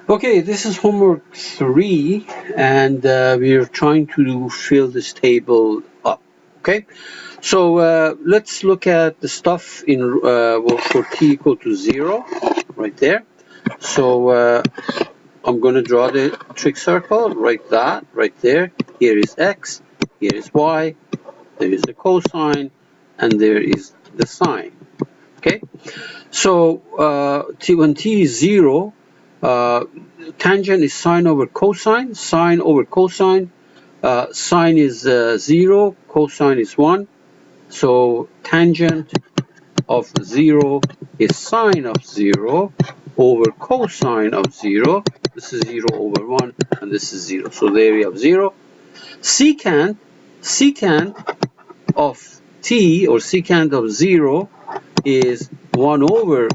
Okay, this is homework 3, and we are trying to fill this table up. Okay, so let's look at the stuff in for t equal to 0, right there. So I'm going to draw the trig circle, write that right there. Here is x, here is y, there is the cosine, and there is the sine. Okay, so when t is 0, tangent is sine over cosine, sine over cosine. Sine is 0, cosine is 1. So tangent of 0 is sine of 0 over cosine of 0. This is 0 over 1, and this is 0. So there we have 0. Secant of t, or secant of 0, is 1 over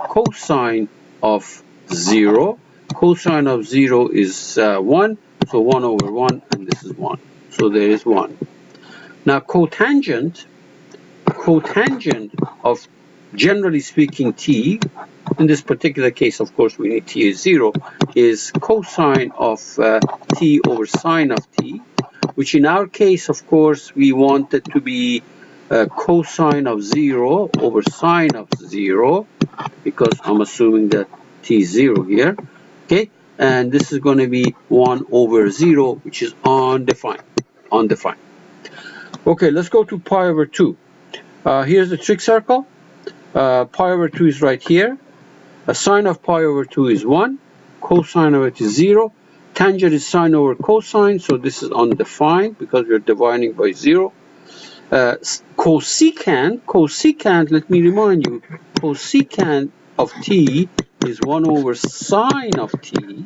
cosine of 0. Cosine of 0 is 1, so 1 over 1, and this is 1. So there is 1. Now cotangent of, generally speaking, t, in this particular case, of course, we need t is 0, is cosine of t over sine of t, which in our case, of course, we want it to be cosine of 0 over sine of 0, because I'm assuming that t is 0 here. Okay, and this is going to be 1 over 0, which is undefined. Okay, let's go to pi over 2. Here's the trig circle. Pi over 2 is right here. Sine of pi over 2 is 1. Cosine of it is 0. Tangent is sine over cosine, so this is undefined because we're dividing by 0. Cosecant, let me remind you, cosecant of t is 1 over sine of t.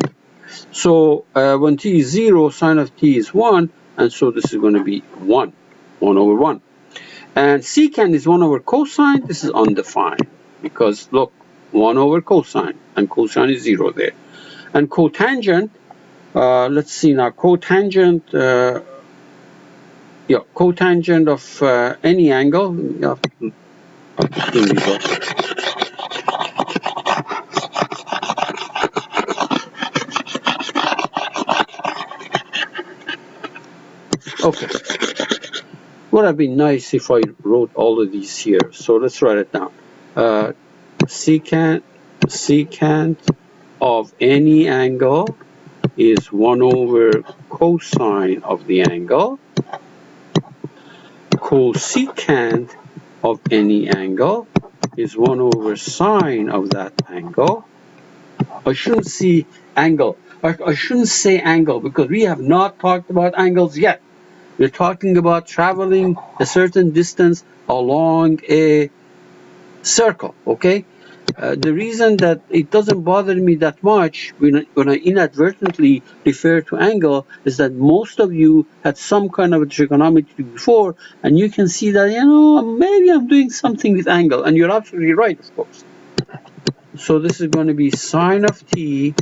So when t is 0, sine of t is 1, and so this is going to be 1 over 1. And secant is 1 over cosine. This is undefined because, look, 1 over cosine, and cosine is 0 there. And cotangent, let's see now, cotangent of any angle. Okay. Would have been nice if I wrote all of these here. So let's write it down. Secant of any angle is 1 over cosine of the angle. Cosecant of any angle is 1 over sine of that angle. I shouldn't say angle because we have not talked about angles yet. We're talking about traveling a certain distance along a circle, okay? The reason that it doesn't bother me that much when I inadvertently refer to angle is that most of you had some kind of a trigonometry before, and you can see that, maybe I'm doing something with angle, and you're absolutely right, of course. So this is going to be sine of t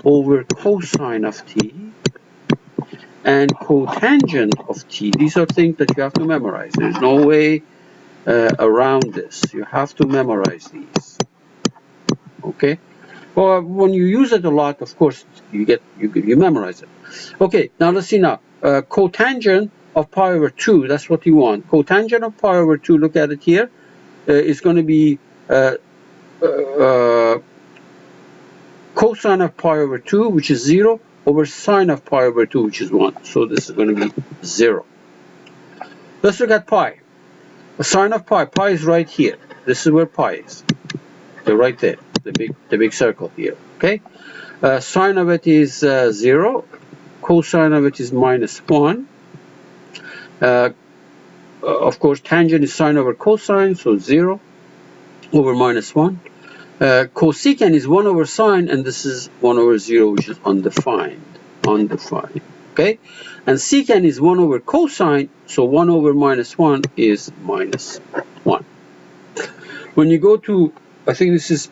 over cosine of t, and cotangent of t. These are things that you have to memorize. There's no way around this. You have to memorize these. Okay. Well, when you use it a lot, of course, you memorize it. Okay. Now let's see now. Cotangent of pi over 2. That's what you want. Cotangent of pi over 2. Look at it here. Is going to be cosine of pi over 2, which is 0, over sine of pi over 2, which is 1. So this is going to be 0. Let's look at pi. The sine of pi. Pi is right here. This is where pi is. They're right there. The big circle here. Okay. Sine of it is 0. Cosine of it is minus 1. Of course, tangent is sine over cosine, so 0 over minus 1. Cosecant is 1 over sine, and this is 1 over 0, which is undefined. Okay? And secant is 1 over cosine, so 1 over minus 1 is minus 1. When you go to, I think this is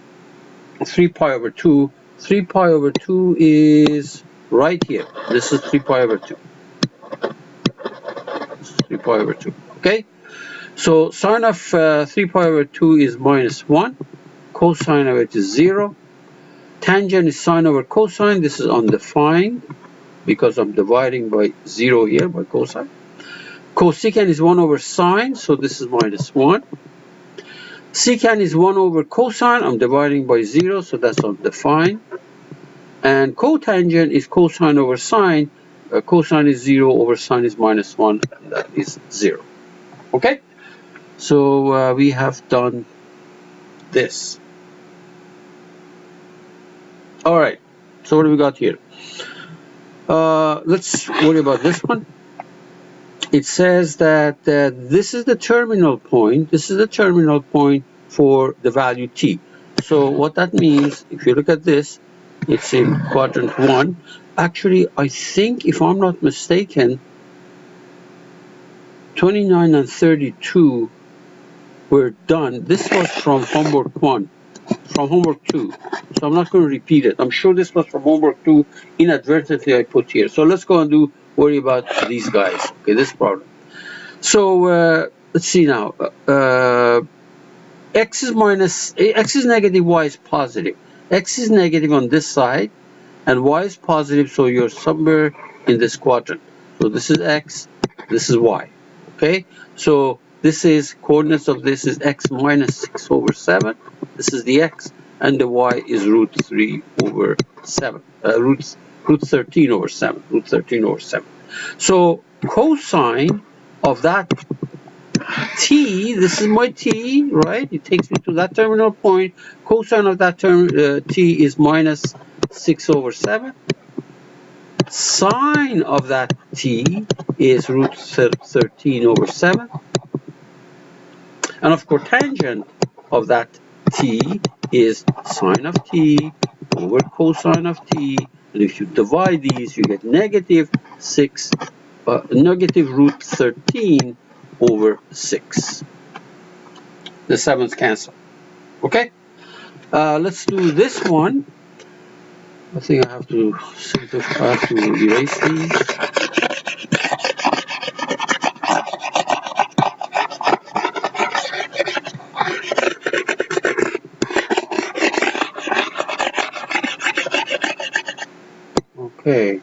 3 pi over 2. 3 pi over 2 is right here. This is 3 pi over 2. This is 3 pi over 2. Okay? So sine of 3 pi over 2 is minus 1. Cosine of it is 0. Tangent is sine over cosine. This is undefined because I'm dividing by 0 here by cosine. Cosecant is 1 over sine, so this is minus 1. Secant is 1 over cosine. I'm dividing by 0, so that's undefined. And cotangent is cosine over sine. Cosine is 0 over sine is minus 1, and that is 0. Okay? So we have done this. All right. So what do we got here? Let's worry about this one. It says that this is the terminal point. This is the terminal point for the value t. So what that means, if you look at this, it's in quadrant 1. Actually, I think, if I'm not mistaken, 29 and 32 were done. This was from homework 1, from homework 2. So I'm not going to repeat it. I'm sure this was from homework 2. Inadvertently, I put here. So let's go and worry about these guys. Okay, this problem. So let's see now. X is negative, y is positive. X is negative on this side, and y is positive, so you're somewhere in this quadrant. So this is x, this is y. Okay, so this is, coordinates of this is x minus 6 over 7. This is the x, and the y is root 3 over 7. Root 13 over 7. Root 13 over 7. So cosine of that t, this is my t, right? It takes me to that terminal point. Cosine of that term t is minus 6 over 7. Sine of that t is root 13 over 7. And of course, tangent of that t is sine of t over cosine of t. And if you divide these, you get negative root 13 over 6. The 7's cancel. Okay? Let's do this one. I think I have to erase these. Okay.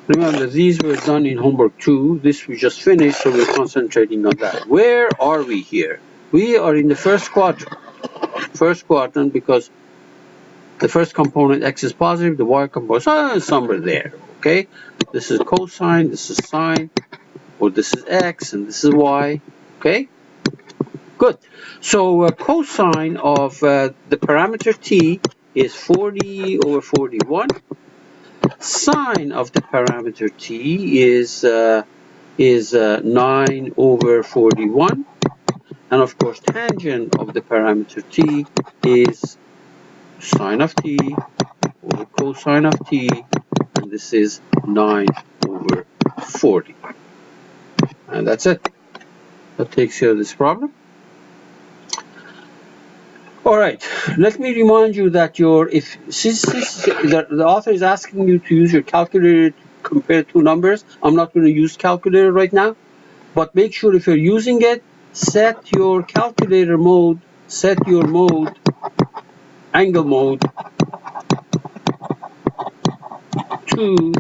Remember, these were done in homework 2. This we just finished, so we're concentrating on that. Where are we here? We are in the first quadrant. First quadrant, because the first component, x is positive, the y component is somewhere there. Okay? This is cosine, this is sine, or this is x, and this is y. Okay? Good. So cosine of the parameter t is 40 over 41. Sine of the parameter t is 9 over 41. And of course, tangent of the parameter t is sine of t over cosine of t, and this is 9 over 40. And that's it. That takes care of this problem. All right, let me remind you that since the author is asking you to use your calculator to compare two numbers, I'm not going to use calculator right now, but make sure if you're using it, set your calculator mode, set your mode, angle mode, to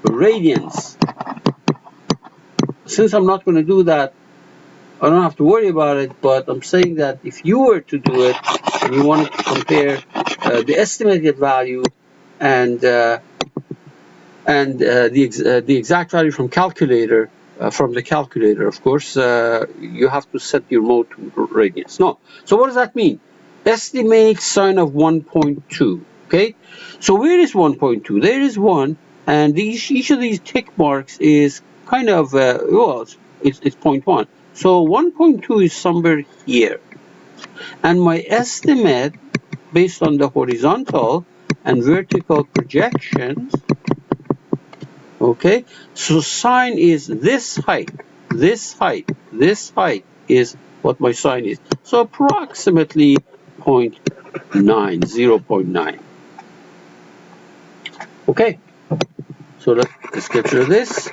radians. Since I'm not going to do that, I don't have to worry about it, but I'm saying that if you were to do it and you wanted to compare the estimated value and the exact value from calculator, from the calculator, of course, you have to set your mode to radians. No. So what does that mean? Estimate sine of 1.2. Okay. So where is 1.2? There is 1, and each of these tick marks is kind of well, it's 0.1. So 1.2 is somewhere here. And my estimate, based on the horizontal and vertical projections, okay, so sine is this height, this height, this height is what my sine is. So approximately 0.9. Okay, so let's get rid of this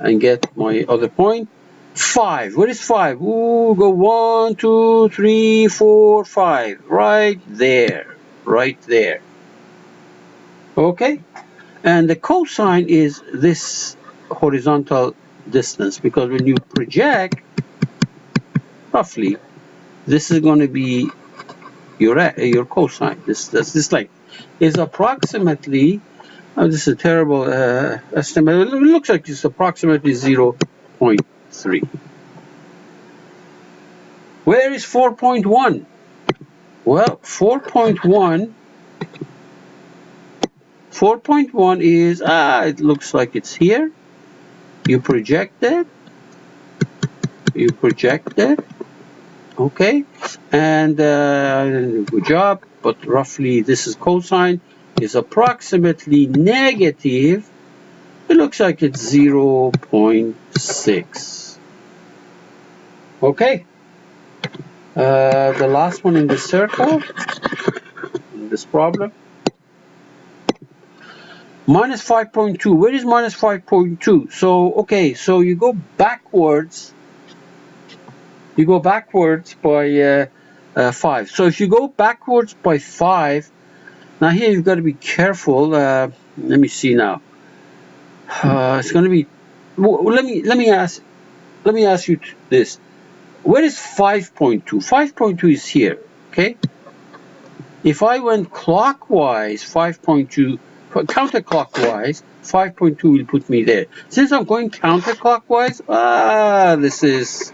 and get my other point. 5. Where is 5? Ooh, go 1, 2, 3, 4, 5. Right there. Right there. Okay? And the cosine is this horizontal distance, because when you project, roughly, this is going to be your cosine. This length is approximately, this is a terrible estimate. It looks like it's approximately 0.3. Where is 4.1? Well, 4.1 is, it looks like it's here. You project it. Okay, and good job, but roughly this is cosine is approximately negative. It looks like it's 0.6. Okay, the last one in the circle, in this problem, minus 5.2. Where is minus 5.2? So, okay, so you go backwards. You go backwards by 5. So if you go backwards by 5, now here you've got to be careful. Let me see now. It's going to be. Well, let me ask you this. Where is 5.2? 5.2 is here. Okay. If I went clockwise, 5.2, counterclockwise, 5.2 will put me there. Since I'm going counterclockwise, this is,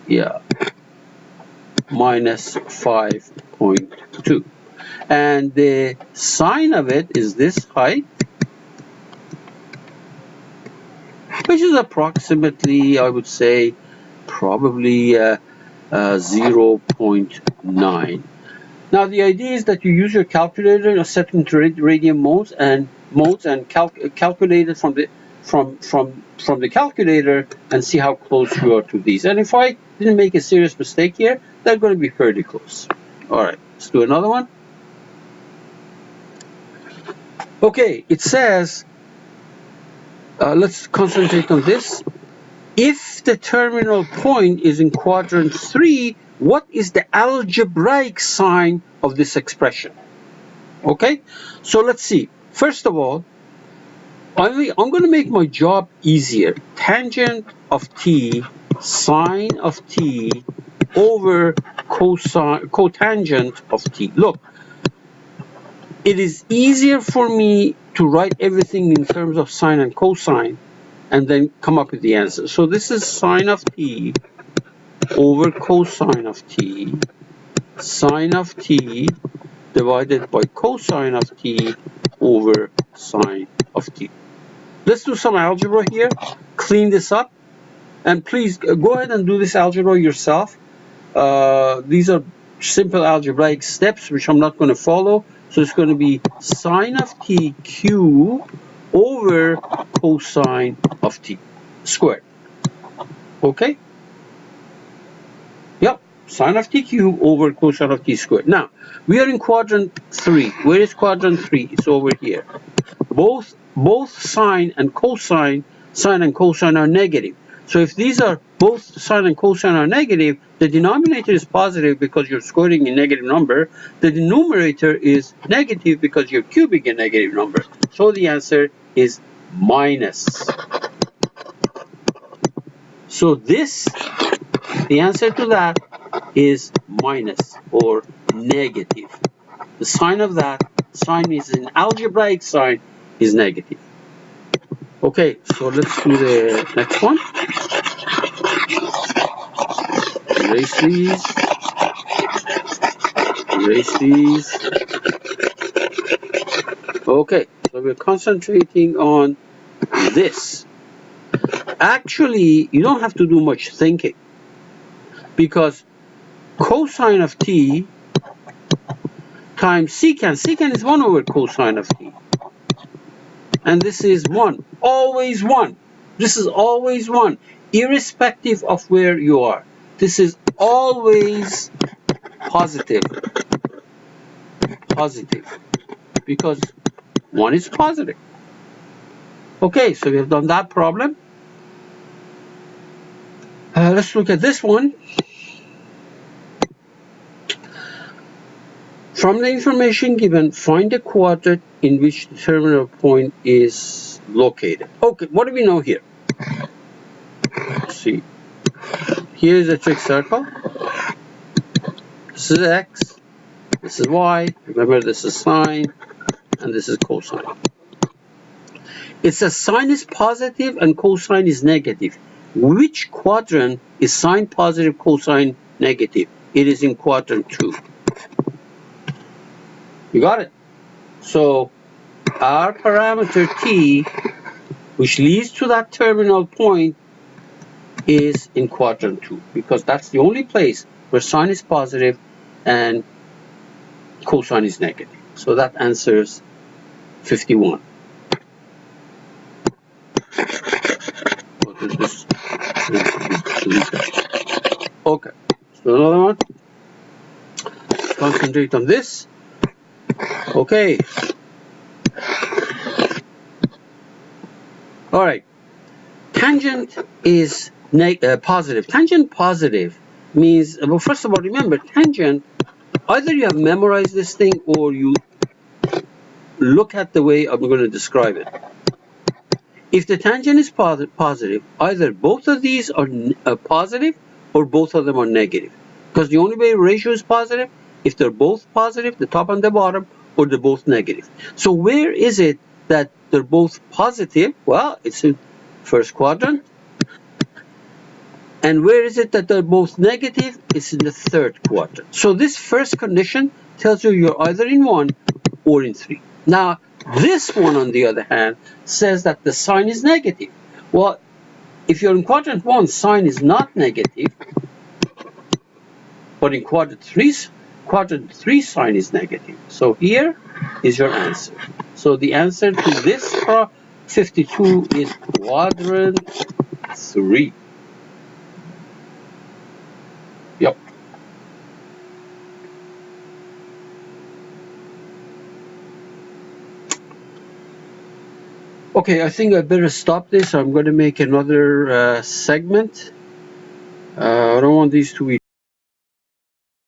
yeah, minus 5.2. And the sine of it is this height, which is approximately, I would say, probably 0.9. Now the idea is that you use your calculator, set into radian modes and calculate it from the calculator and see how close you are to these. And if I didn't make a serious mistake here, they're going to be fairly close. All right, let's do another one. Okay, it says, let's concentrate on this. If the terminal point is in quadrant 3, what is the algebraic sign of this expression? Okay, so let's see. First of all, I'm going to make my job easier. Tangent of t, sine of t, over cotangent of t. Look, it is easier for me to write everything in terms of sine and cosine and then come up with the answer. So this is sine of t over cosine of t, sine of t divided by cosine of t over sine of t. Let's do some algebra here, clean this up, and please go ahead and do this algebra yourself. These are simple algebraic steps which I'm not going to follow. So it's going to be sine of t cubed over cosine of t squared. Okay? Yep, sine of t cubed over cosine of t squared. Now, we are in quadrant 3. Where is quadrant 3? It's over here. Both sine and cosine are negative. So if these are both sine and cosine are negative, the denominator is positive because you're squaring a negative number. The denominator is negative because you're cubing a negative number. So the answer is minus. So the answer to that is minus or negative. The sign of that, sign is an algebraic sign, is negative. Okay, so let's do the next one. Erase these. Okay, so we're concentrating on this. Actually, you don't have to do much thinking, because cosine of t times secant is 1 over cosine of t. And this is 1, always 1. This is always 1, irrespective of where you are. This is always positive, because 1 is positive. Okay, so we have done that problem. Let's look at this one. From the information given, find the quadrant in which the terminal point is located. Okay, what do we know here? Let's see. Here's a trig circle. This is x, this is y. Remember, this is sine, and this is cosine. It says sine is positive and cosine is negative. Which quadrant is sine positive, cosine negative? It is in quadrant 2. You got it? So our parameter t, which leads to that terminal point, is in quadrant 2, because that's the only place where sine is positive and cosine is negative. So that answers 51. What is this? Okay, so another one. Concentrate on this. Okay. All right. Tangent is positive. Tangent positive means, well, first of all, remember, tangent, either you have memorized this thing or you look at the way I'm going to describe it. If the tangent is positive, either both of these are positive or both of them are negative. Because the only way a ratio is positive, if they're both positive, the top and the bottom, or they're both negative. So where is it that they're both positive? Well, it's in first quadrant. And where is it that they're both negative? It's in the third quadrant. So this first condition tells you you're either in 1 or in 3. Now, this one, on the other hand, says that the sign is negative. Well, if you're in quadrant 1, sign is not negative. But in quadrant 3, sign is negative. So here is your answer. So the answer to this 52 is quadrant 3. Yep. Okay, I think I better stop this. I'm going to make another segment. I don't want these to be